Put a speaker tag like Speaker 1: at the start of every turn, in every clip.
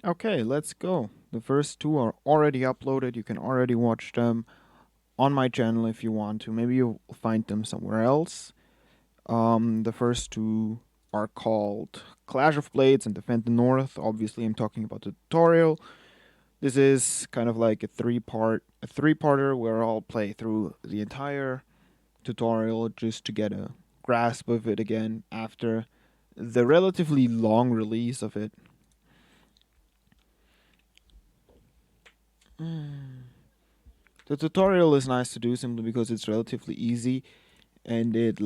Speaker 1: Okay, let's go. The first two are already uploaded. You can already watch them on my channel if you want to. Maybe you'll find them somewhere else. The first two are called Clash of Blades and Defend the North. Obviously, I'm talking about the tutorial. This is kind of like a three-parter where I'll play through the entire tutorial just to get a grasp of it again after the relatively long release of it. The tutorial is nice to do simply because it's relatively easy and it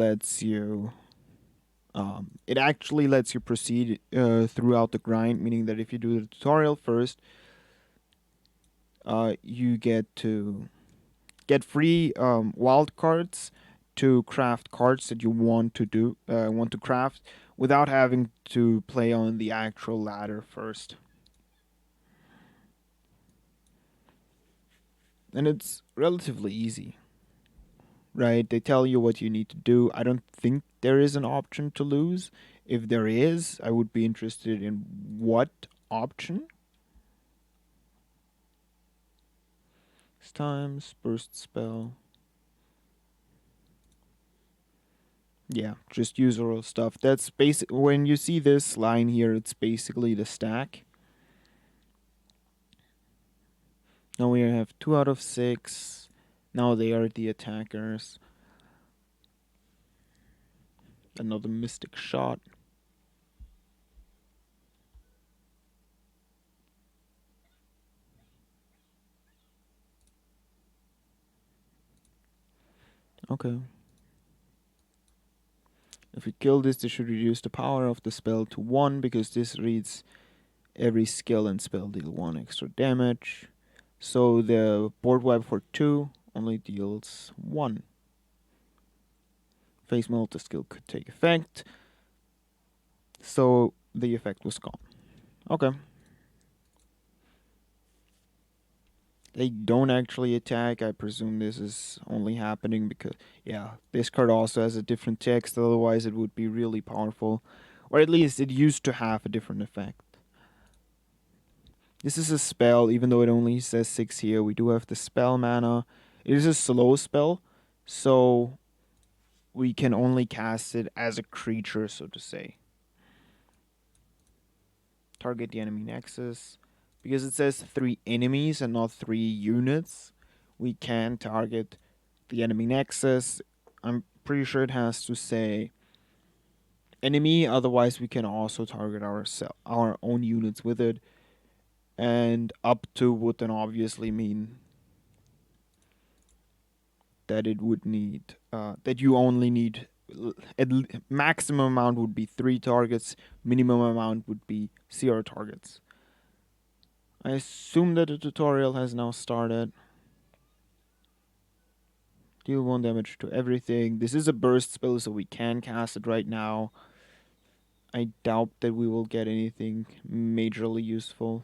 Speaker 1: actually lets you proceed throughout the grind, meaning that if you do the tutorial first, you get to get free wild cards to craft cards that you want to craft without having to play on the actual ladder first. And it's relatively easy, right? They tell you what you need to do. I don't think there is an option to lose. If there is, I would be interested in what option. Times, burst spell. Yeah, just usual stuff. That's basic. When you see this line here, it's basically the stack. Now we have 2 out of 6. Now they are the attackers. Another mystic shot. Okay. If we kill this should reduce the power of the spell to 1 because this reads every skill and spell deal 1 extra damage. So the board wipe for 2 only deals 1. Face melt, the skill could take effect. So the effect was gone. Okay. They don't actually attack. I presume this is only happening because, yeah, this card also has a different text. Otherwise, it would be really powerful. Or at least it used to have a different effect. This is a spell, even though it only says 6 here. We do have the spell mana. It is a slow spell, so we can only cast it as a creature, so to say. Target the enemy nexus. Because it says 3 enemies and not 3 units, we can target the enemy nexus. I'm pretty sure it has to say enemy, otherwise we can also target our own units with it. And up to would then obviously mean that it would need that you only need maximum amount would be 3 targets, minimum amount would be 0 targets. I assume that the tutorial has now started. Deal 1 damage to everything. This is a burst spell, so we can cast it right now. I doubt that we will get anything majorly useful.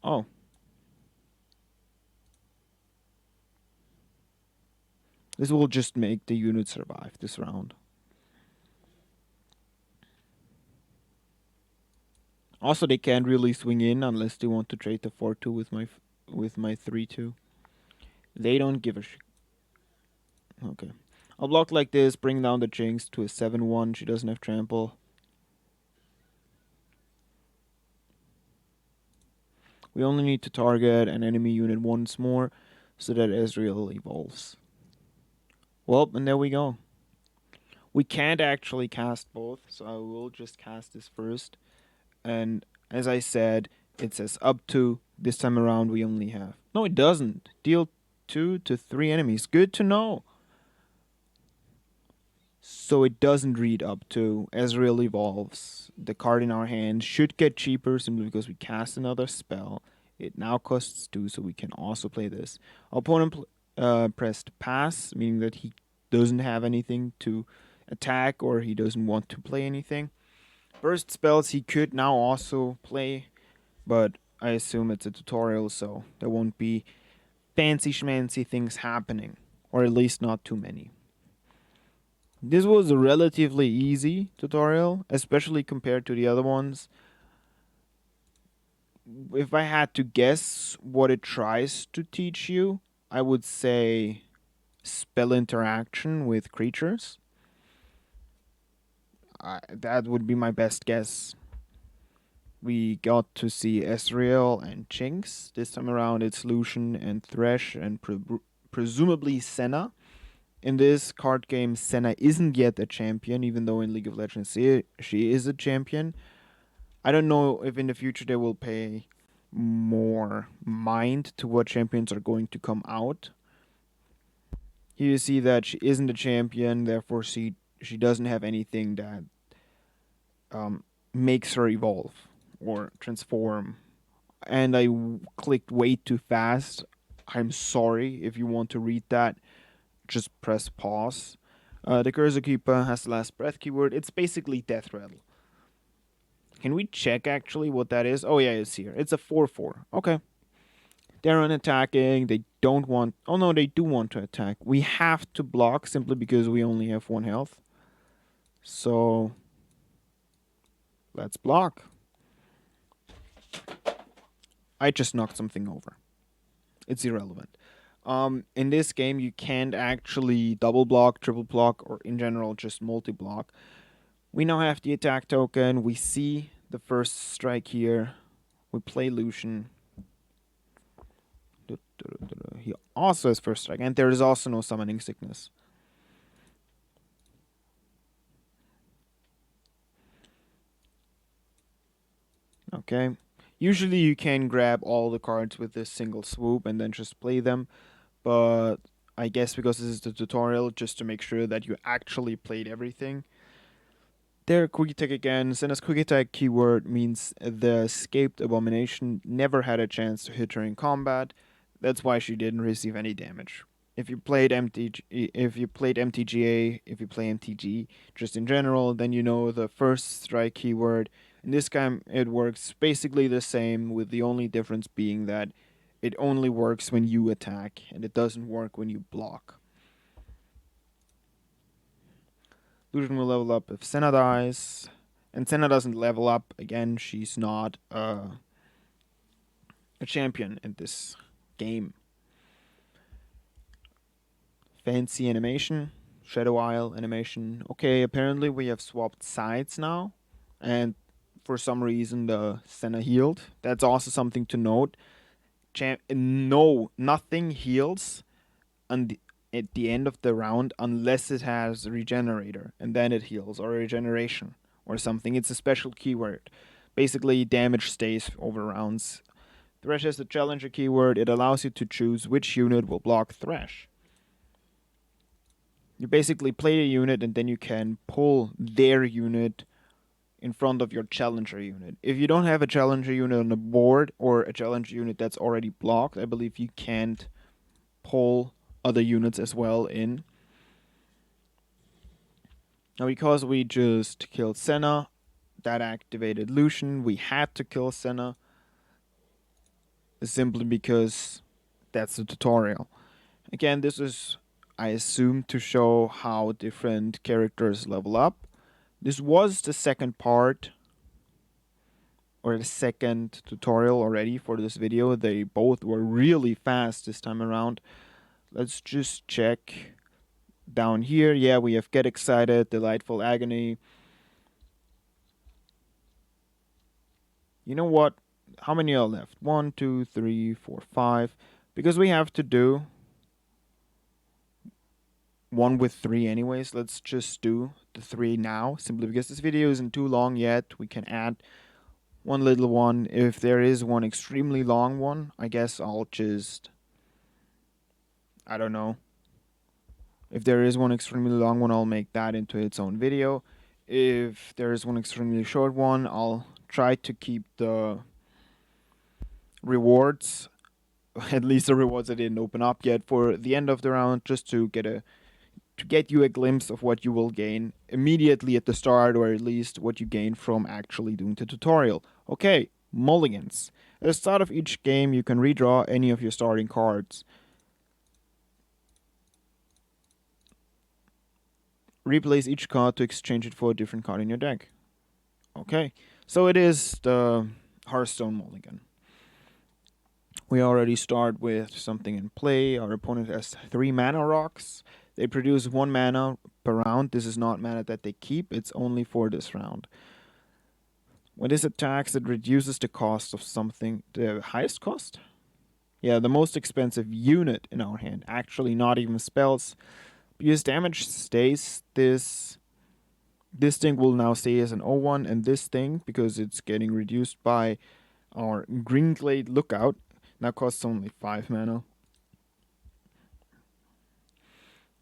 Speaker 1: Oh. This will just make the unit survive this round. Also, they can't really swing in unless they want to trade the 4-2 with my 3-2. They don't give a shit. Okay. I'll block like this, bring down the Jinx to a 7-1. She doesn't have trample. We only need to target an enemy unit once more so that Ezreal evolves. Well, and there we go. We can't actually cast both, so I will just cast this first. And as I said, it says up to. This time around we only have... No, it doesn't. Deal 2 to 3 enemies. Good to know. So it doesn't read up to. Ezreal evolves. The card in our hand should get cheaper simply because we cast another spell. It now costs 2, so we can also play this. Our opponent pressed pass, meaning that he doesn't have anything to attack or he doesn't want to play anything. Burst spells he could now also play, but I assume it's a tutorial, so there won't be fancy schmancy things happening, or at least not too many. This was a relatively easy tutorial, especially compared to the other ones. if I had to guess what it tries to teach you, I would say spell interaction with creatures. That would be my best guess. We got to see Ezreal and Jinx. This time around, it's Lucian and Thresh and presumably Senna. In this card game, Senna isn't yet a champion, even though in League of Legends she is a champion. I don't know if in the future they will pay more mind to what champions are going to come out. Here you see that she isn't a champion, therefore she doesn't have anything that makes her evolve or transform. And clicked way too fast. I'm sorry. If you want to read that, just press pause. The Cursor Keeper has the last breath keyword. It's basically Death Rattle. Can we check actually what that is? Oh yeah, it's here. It's a 4/4. Okay. They're unattacking. They don't want. Oh no, they do want to attack. We have to block simply because we only have 1 health. So let's block. I just knocked something over. It's irrelevant. In this game, you can't actually double block, triple block, or in general just multi block. We now have the attack token. We see the first strike here. We play Lucian. He also has first strike, and there is also no summoning sickness. Okay. Usually you can grab all the cards with this single swoop and then just play them, but I guess because this is the tutorial, just to make sure that you actually played everything. There, quick attack again. Senna's quick attack keyword means the escaped abomination never had a chance to hit her in combat. That's why she didn't receive any damage. If you played MTGA, if you play MTG, just in general, then you know the first strike keyword. In this game, it works basically the same, with the only difference being that it only works when you attack, and it doesn't work when you block. Lucian will level up if Senna dies. And Senna doesn't level up. Again, she's not a champion in this game. Fancy animation. Shadow Isle animation. Okay, apparently we have swapped sides now. And for some reason the Senna healed. That's also something to note. No, nothing heals at the end of the round unless it has a regenerator, and then it heals, or regeneration or something. It's a special keyword. Basically, damage stays over rounds. Thresh has the challenger keyword. It allows you to choose which unit will block Thresh. You basically play a unit and then you can pull their unit in front of your challenger unit. If you don't have a challenger unit on the board or a challenger unit that's already blocked, I believe you can't pull other units as well in. Now, because we just killed Senna, that activated Lucian. We had to kill Senna simply because that's the tutorial. Again, this is, I assume, to show how different characters level up. This was the second part, or the second tutorial already for this video. They both were really fast this time around. Let's just check down here. Yeah, we have Get Excited, Delightful Agony. You know what? How many are left? 1, 2, 3, 4, 5. Because we have to do one with 3 anyways, let's just do the 3 now. Simply because this video isn't too long yet. We can add one little one. If there is one extremely long one, I guess I'll just, I don't know. If there is one extremely long one, I'll make that into its own video. If there is one extremely short one, I'll try to keep the rewards, at least the rewards that didn't open up yet, for the end of the round, just to get you a glimpse of what you will gain immediately at the start, or at least what you gain from actually doing the tutorial. Okay, mulligans. At the start of each game, you can redraw any of your starting cards. Replace each card to exchange it for a different card in your deck. Okay, so it is the Hearthstone mulligan. We already start with something in play. Our opponent has 3 mana rocks. They produce 1 mana per round. This is not mana that they keep, it's only for this round. When this attacks, it reduces the cost of something. The highest cost? Yeah, the most expensive unit in our hand. Actually, not even spells. Because damage stays, this thing will now stay as an O1, and this thing, because it's getting reduced by our Greenglade Lookout, now costs only 5 mana.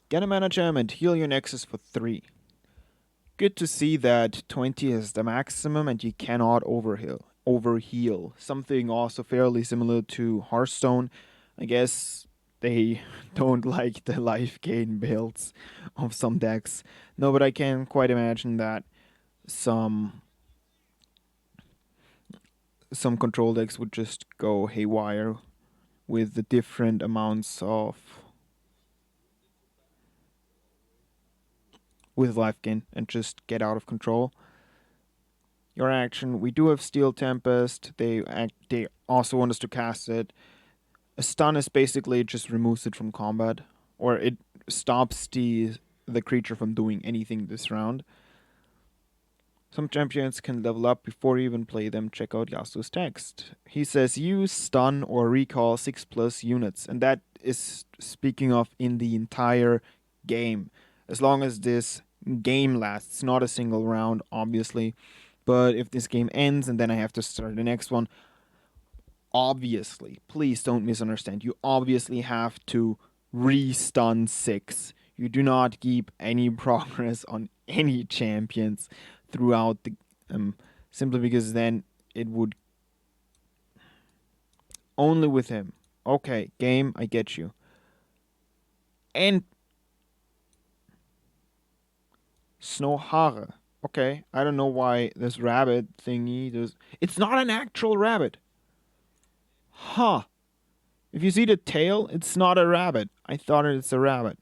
Speaker 1: Get a mana gem and heal your Nexus for 3. Good to see that 20 is the maximum and you cannot overheal. Something also fairly similar to Hearthstone. I guess they don't like the life gain builds of some decks. No, but I can quite imagine that some control decks would just go haywire with the different amounts of with life gain and just get out of control. Your action, we do have Steel Tempest. They also want us to cast it. A stun is basically just removes it from combat, or it stops the creature from doing anything this round. Some champions can level up before you even play them. Check out Yasuo's text. He says use stun or recall 6+ units, and that is speaking of in the entire game. As long as this game lasts, not a single round, obviously. But if this game ends and then I have to start the next one, obviously, please don't misunderstand. You obviously have to re-stun 6. You do not keep any progress on any champions throughout the simply because then it would only with him. Okay, game, I get you. And Snowhara. Okay, I don't know why this rabbit thingy does. It's not an actual rabbit. Huh. If you see the tail, it's not a rabbit. I thought it's a rabbit.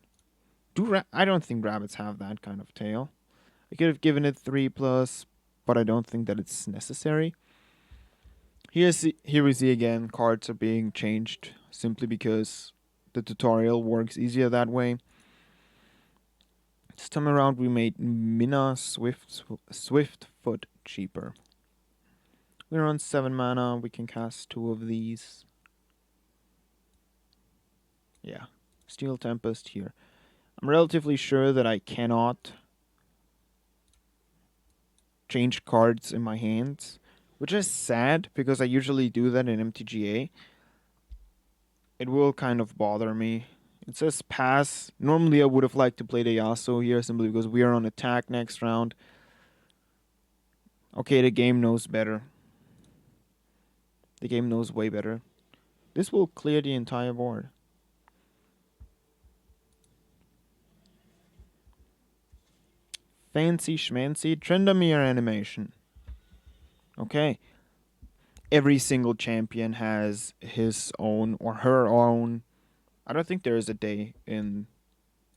Speaker 1: I don't think rabbits have that kind of tail. I could have given it 3+, but I don't think that it's necessary. Here we see again cards are being changed simply because the tutorial works easier that way. This time around we made Mina Swiftfoot cheaper. We're on 7 mana, we can cast 2 of these. Yeah, Steel Tempest here. I'm relatively sure that I cannot change cards in my hands, which is sad because I usually do that in MTGA. It will kind of bother me. It says pass. Normally I would have liked to play the Yasuo here simply because we are on attack next round. Okay, the game knows better. The game knows way better. This will clear the entire board. Fancy schmancy Tryndamere animation. Okay. Every single champion has his own or her own. I don't think there is a day in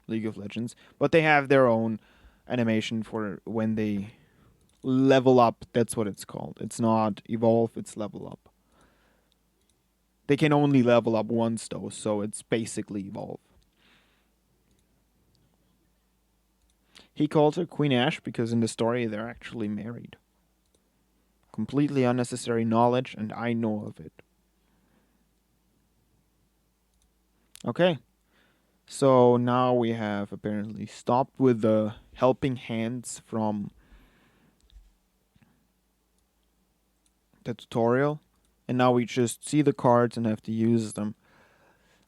Speaker 1: League of Legends, but they have their own animation for when they level up. That's what it's called. It's not evolve, it's level up. They can only level up once though, so it's basically evolve. He calls her Queen Ash because in the story they're actually married. Completely unnecessary knowledge, and I know of it. Okay. So now we have apparently stopped with the helping hands from the tutorial. And now we just see the cards and have to use them.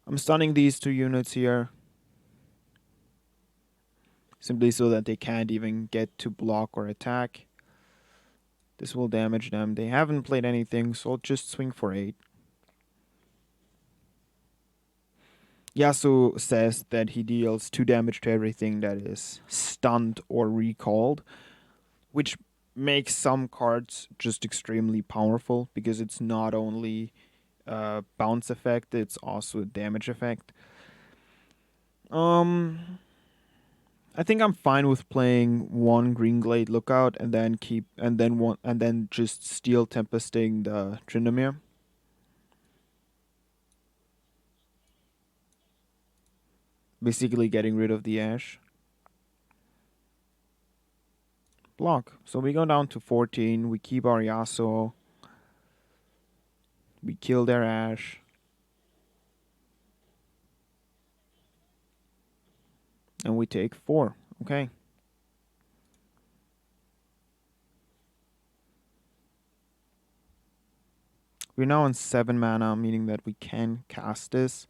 Speaker 1: I'm stunning these 2 units here. Simply so that they can't even get to block or attack. This will damage them. They haven't played anything, so I'll just swing for 8. Yasuo says that he deals 2 damage to everything that is stunned or recalled, which makes some cards just extremely powerful because it's not only a bounce effect, it's also a damage effect. I think I'm fine with playing 1 Greenglade Lookout and then just Steel Tempesting the Tryndamere. basically getting rid of the Ash. Block. So we go down to 14. We keep our Yasuo. We kill their Ash. And we take 4. Okay. We're now on 7 mana, meaning that we can cast this.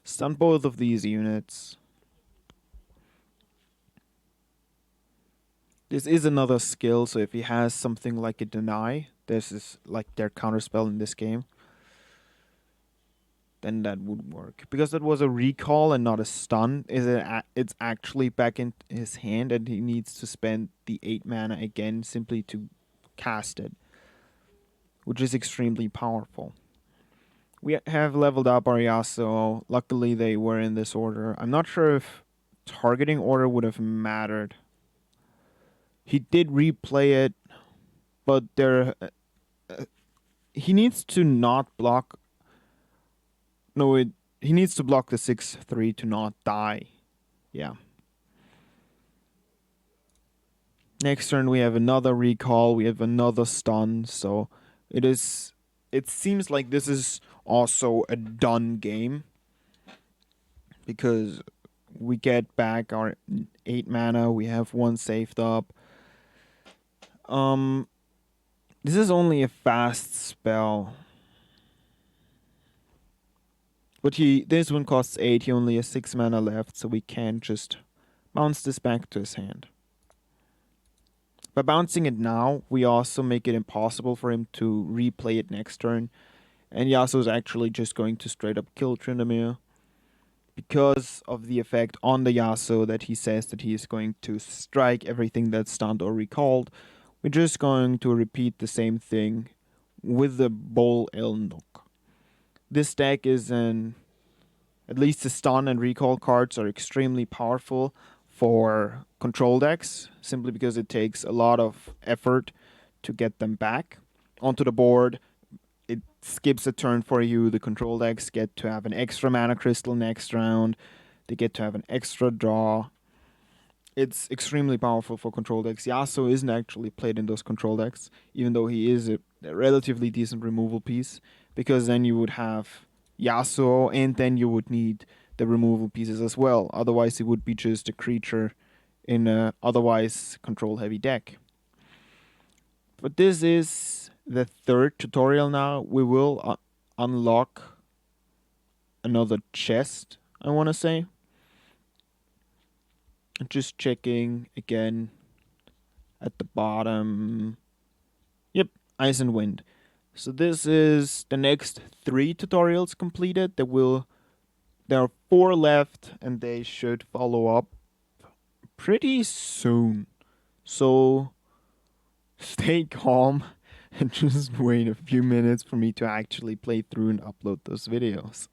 Speaker 1: Stun both of these units. This is another skill, so if he has something like a deny, this is like their counterspell in this game, then that would work. Because that was a recall and not a stun, it's actually back in his hand and he needs to spend the 8 mana again simply to cast it, which is extremely powerful. We have leveled up our Yasuo. Luckily, they were in this order. I'm not sure if targeting order would have mattered. He did replay it, but he needs to not block. No, he needs to block the 6/3 to not die. Yeah. Next turn we have another recall. We have another stun. So it seems like this is also a done game, because we get back our 8 mana. We have 1 saved up. This is only a fast spell. But this one costs 8, he only has 6 mana left, so we can just bounce this back to his hand. By bouncing it now, we also make it impossible for him to replay it next turn, and Yasuo is actually just going to straight up kill Tryndamere, because of the effect on the Yasuo that he says that he is going to strike everything that's stunned or recalled. We're just going to repeat the same thing with the Bol El Nook. This deck is at least the stun and recall cards are extremely powerful for control decks, simply because it takes a lot of effort to get them back onto the board. It skips a turn for you. The control decks get to have an extra mana crystal next round. They get to have an extra draw. It's extremely powerful for control decks. Yasuo isn't actually played in those control decks, even though he is a relatively decent removal piece, because then you would have Yasuo and then you would need the removal pieces as well. Otherwise, it would be just a creature in a otherwise control heavy deck. But this is the 3rd tutorial now. We will unlock another chest, I want to say. Just checking again at the bottom. Yep, Ice and Wind. So this is the next 3 tutorials completed. There are 4 left, and they should follow up pretty soon. So stay calm and just wait a few minutes for me to actually play through and upload those videos.